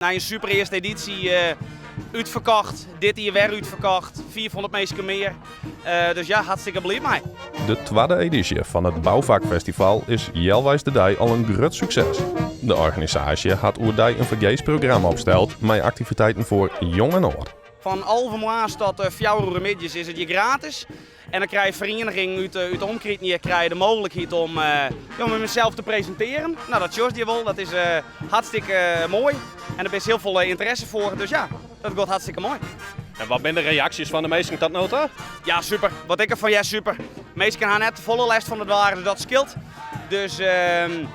Na een super eerste editie uitverkocht, dit hier weer uitverkocht, 400 mensen meer. Dus ja, hartstikke blij mee. De tweede editie van het Bouwvakfestival is Jelwijs de Dij al een groot succes. De organisatie had oerdij een vergeesprogramma opgesteld met activiteiten voor jong en oud. Van 11 maart tot 4 uur middags is het hier gratis. En dan krijg je vereniging uit de omkring krijg je de mogelijkheid om met mezelf te presenteren. Nou, dat Jos die wel, dat is hartstikke mooi. En er is heel veel interesse voor, dus ja, dat gaat hartstikke mooi. En wat zijn de reacties van de mensen tot nu toe? Ja, super. Wat ik ervan, ja, super. Meesten gaan net de volle les van het waren, dus dat scheelt. Dus,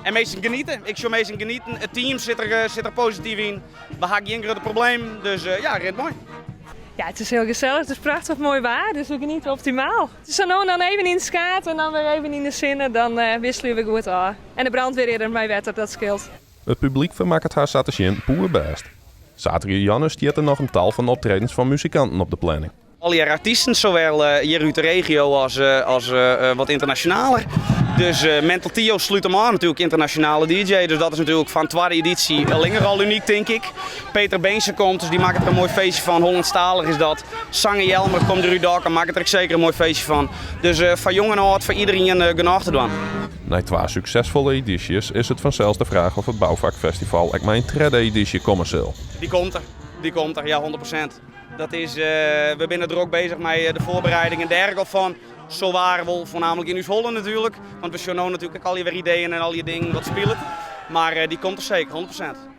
en meesten genieten. Ik zou meesten genieten. Het team zit er positief in. We hebben geen groot probleem, dus ja, rit mooi. Ja, het is heel gezellig. Het is prachtig mooi waar, dus we genieten optimaal. Het is dan even in de skaat en dan weer even in de zinnen, dan wisselen we goed aan. En de brandweer eerder mij wetter, dat scheelt. Het publiek vermaakt het haar Satterschien poer best. Zaterdag Janus stiert er nog een tal van optredens van muzikanten op de planning. Al die artiesten, zowel hier uit de regio als wat internationaler. Dus Mental Tio sluit hem aan, natuurlijk internationale DJ. Dus dat is natuurlijk van tweede editie al uniek, denk ik. Peter Beense komt, dus die maakt er een mooi feestje van. Hollandstalig is dat. Sange Jelmer komt er uit en maakt er ook zeker een mooi feestje van. Dus van jong en oud, voor iedereen genoeg te doen. Na 2 succesvolle edities is het vanzelfs de vraag of het Bouwvakfestival ook mijn derde editie komen zal. Die komt er, ja, 100%. Dat is, we zijn er ook bezig met de voorbereidingen en dergelijke van. Zo waren we voornamelijk in Holland natuurlijk. Want we showen natuurlijk ook al je ideeën en al je dingen wat spelen. Maar die komt er zeker, 100%.